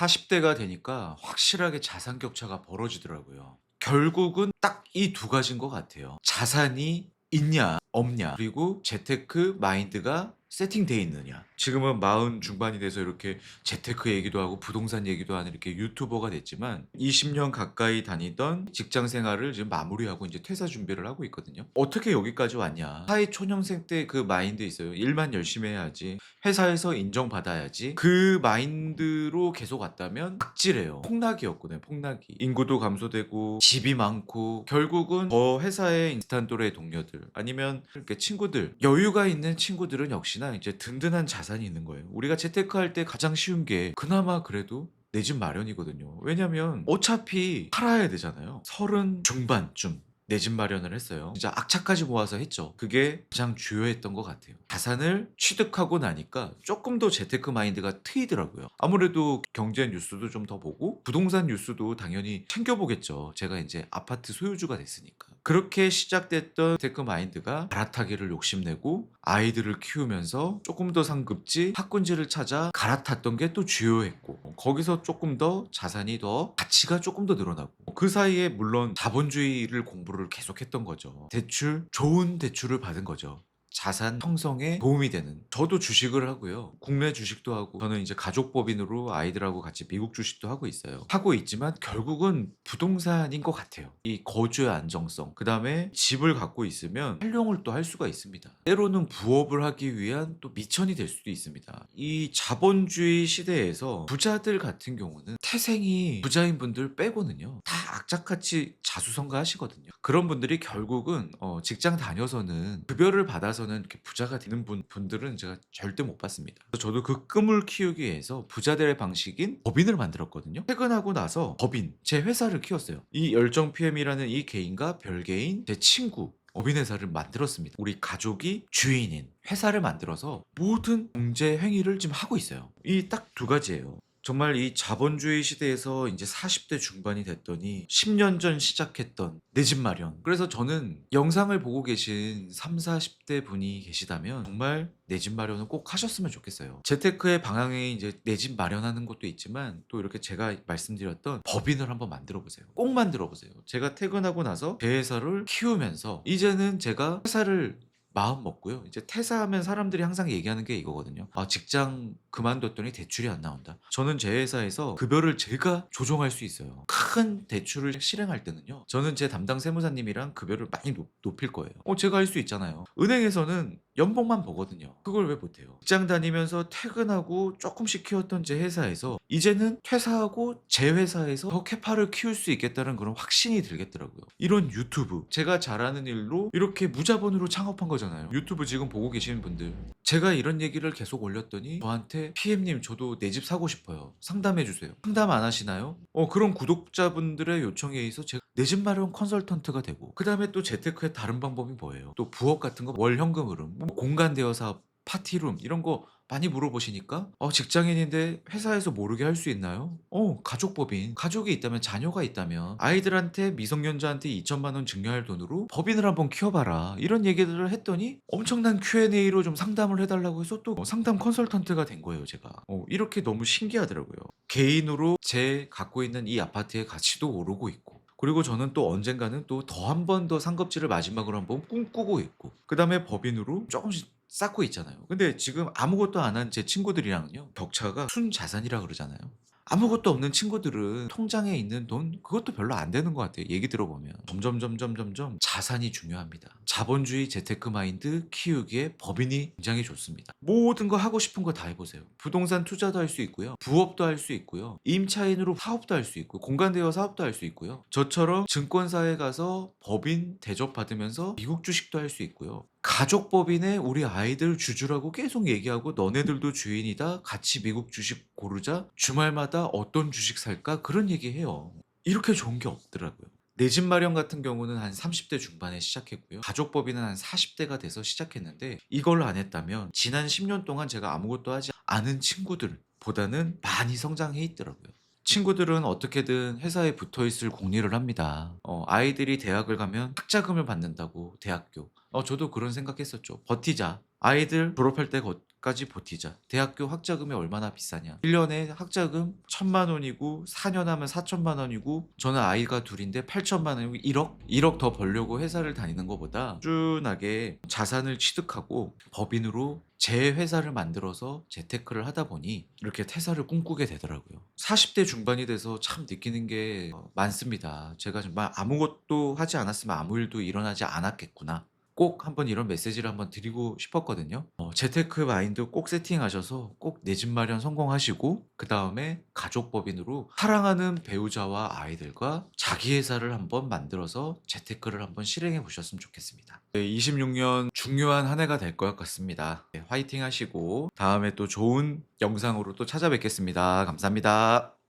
40대가 되니까 확실하게 자산 격차가 벌어지더라고요. 결국은 딱 이 두 가지인 것 같아요. 자산이 있냐 없냐, 그리고 재테크 마인드가 세팅돼 있느냐. 지금은 40 중반이 돼서 이렇게 재테크 얘기도 하고 부동산 얘기도 하는 이렇게 유튜버가 됐지만 20년 가까이 다니던 직장 생활을 지금 마무리하고 이제 퇴사 준비를 하고 있거든요. 어떻게 여기까지 왔냐. 사회 초년생 때 그 마인드 있어요. 일만 열심히 해야지, 회사에서 인정받아야지, 그 마인드로 계속 왔다면 악질해요. 폭락이었거든요. 폭락이. 인구도 감소되고 집이 많고, 결국은 저 회사의 비슷한 또래 동료들 아니면 이렇게 친구들, 여유가 있는 친구들은 역시나 이제 든든한 자산이 있는 거예요. 우리가 재테크할 때 가장 쉬운 게 그나마 그래도 내 집 마련이거든요. 왜냐면 어차피 살아야 되잖아요. 30 중반쯤 내 집 마련을 했어요. 진짜 악착까지 모아서 했죠. 그게 가장 주요했던 것 같아요. 자산을 취득하고 나니까 조금 더 재테크 마인드가 트이더라고요. 아무래도 경제 뉴스도 좀 더 보고 부동산 뉴스도 당연히 챙겨보겠죠. 제가 이제 아파트 소유주가 됐으니까. 그렇게 시작됐던 재테크 마인드가 갈아타기를 욕심내고 아이들을 키우면서 조금 더 상급지 학군지를 찾아 갈아탔던 게 또 주요했고, 거기서 조금 더 자산이 더 가치가 조금 더 늘어나고, 그 사이에 물론 자본주의를 공부를 계속했던 거죠. 대출, 좋은 대출을 받은 거죠. 자산 형성에 도움이 되는. 저도 주식을 하고요. 국내 주식도 하고, 저는 이제 가족법인으로 아이들하고 같이 미국 주식도 하고 있어요. 하고 있지만 결국은 부동산인 것 같아요. 이 거주의 안정성, 그 다음에 집을 갖고 있으면 활용을 또 할 수가 있습니다. 때로는 부업을 하기 위한 또 미천이 될 수도 있습니다. 이 자본주의 시대에서 부자들 같은 경우는 태생이 부자인 분들 빼고는요, 다 악착같이 자수성가하시거든요. 그런 분들이 결국은 직장 다녀서는 급여를 받아서는 이렇게 부자가 되는 분들은 제가 절대 못 봤습니다. 그래서 저도 그 꿈을 키우기 위해서 부자들의 방식인 법인을 만들었거든요. 퇴근하고 나서 법인, 제 회사를 키웠어요. 이 열정 PM이라는 이 개인과 별개인 제 친구, 법인 회사를 만들었습니다. 우리 가족이 주인인 회사를 만들어서 모든 경제 행위를 지금 하고 있어요. 이 딱 두 가지예요. 정말 이 자본주의 시대에서 이제 40대 중반이 됐더니 10년 전 시작했던 내 집 마련. 그래서 저는 영상을 보고 계신 30-40대 분이 계시다면 정말 내 집 마련은 꼭 하셨으면 좋겠어요. 재테크의 방향에 이제 내 집 마련하는 것도 있지만, 또 이렇게 제가 말씀드렸던 법인을 한번 만들어 보세요. 꼭 만들어 보세요. 제가 퇴근하고 나서 제 회사를 키우면서 이제는 제가 회사를 마음 먹고요. 이제 퇴사하면 사람들이 항상 얘기하는 게 이거거든요. "아, 직장 그만뒀더니 대출이 안 나온다." 저는 제 회사에서 급여를 제가 조정할 수 있어요. 큰 대출을 실행할 때는요, 저는 제 담당 세무사님이랑 급여를 많이 높일 거예요. 제가 할 수 있잖아요. 은행에서는 연봉만 보거든요. 그걸 왜 못해요? 직장 다니면서 퇴근하고 조금씩 키웠던 제 회사에서 이제는 퇴사하고 제 회사에서 더 캐파를 키울 수 있겠다는 그런 확신이 들겠더라고요. 이런 유튜브, 제가 잘하는 일로 이렇게 무자본으로 창업한 거잖아요. 유튜브 지금 보고 계시는 분들, 제가 이런 얘기를 계속 올렸더니 저한테 "PM님, 저도 내 집 사고 싶어요. 상담해 주세요." 상담 안 하시나요? 그런 구독자분들의 요청에 의해서 제가 내 집 마련 컨설턴트가 되고, 그다음에 또 재테크의 다른 방법이 뭐예요? 또 부업 같은 거, 월 현금 흐름, 뭐 공간 대여 사업, 파티룸 이런 거 많이 물어보시니까 직장인인데 회사에서 모르게 할 수 있나요? 가족법인. 가족이 있다면, 자녀가 있다면 아이들한테, 미성년자한테 2천만 원 증여할 돈으로 법인을 한번 키워봐라, 이런 얘기들을 했더니 엄청난 Q&A로 좀 상담을 해달라고 해서 또 상담 컨설턴트가 된 거예요, 제가. 이렇게 너무 신기하더라고요. 개인으로 제 갖고 있는 이 아파트의 가치도 오르고 있고, 그리고 저는 또 언젠가는 또 더 한 번 더 상급지를 마지막으로 한번 꿈꾸고 있고, 그다음에 법인으로 조금씩 쌓고 있잖아요. 근데 지금 아무것도 안 한 제 친구들이랑은요, 격차가 순자산이라 그러잖아요. 아무것도 없는 친구들은 통장에 있는 돈 그것도 별로 안 되는 것 같아요, 얘기 들어보면. 점점 자산이 중요합니다. 자본주의 재테크 마인드 키우기에 법인이 굉장히 좋습니다. 모든 거 하고 싶은 거 다 해보세요. 부동산 투자도 할 수 있고요, 부업도 할 수 있고요, 임차인으로 사업도 할 수 있고, 공간 대여 사업도 할 수 있고요, 저처럼 증권사에 가서 법인 대접 받으면서 미국 주식도 할 수 있고요, 가족 법인에 우리 아이들 주주라고 계속 얘기하고 "너네들도 주인이다. 같이 미국 주식 고르자. 주말마다 어떤 주식 살까?" 그런 얘기해요. 이렇게 좋은 게 없더라고요. 내 집 마련 같은 경우는 한 30대 중반에 시작했고요. 가족 법인은 한 40대가 돼서 시작했는데, 이걸 안 했다면 지난 10년 동안 제가 아무것도 하지 않은 친구들보다는 많이 성장해 있더라고요. 친구들은 어떻게든 회사에 붙어 있을 궁리를 합니다. 아이들이 대학을 가면 학자금을 받는다고, 대학교. 저도 그런 생각했었죠. 버티자. 아이들 졸업할 때 까지 버티자. 대학교 학자금이 얼마나 비싸냐. 1년에 학자금 1,000만 원이고 4년 하면 4천만 원이고 저는 아이가 둘인데 8천만 원이고 1억? 1억 더 벌려고 회사를 다니는 것보다 꾸준하게 자산을 취득하고 법인으로 제 회사를 만들어서 재테크를 하다 보니 이렇게 퇴사를 꿈꾸게 되더라고요. 40대 중반이 돼서 참 느끼는 게 많습니다. 제가 정말 아무것도 하지 않았으면 아무 일도 일어나지 않았겠구나. 꼭 한번 이런 메시지를 한번 드리고 싶었거든요. 재테크 마인드 꼭 세팅하셔서 꼭 내 집 마련 성공하시고 그다음에 가족법인으로 사랑하는 배우자와 아이들과 자기 회사를 한번 만들어서 재테크를 한번 실행해 보셨으면 좋겠습니다. 네, 26년 중요한 한 해가 될 것 같습니다. 네, 화이팅 하시고 다음에 또 좋은 영상으로 또 찾아뵙겠습니다. 감사합니다.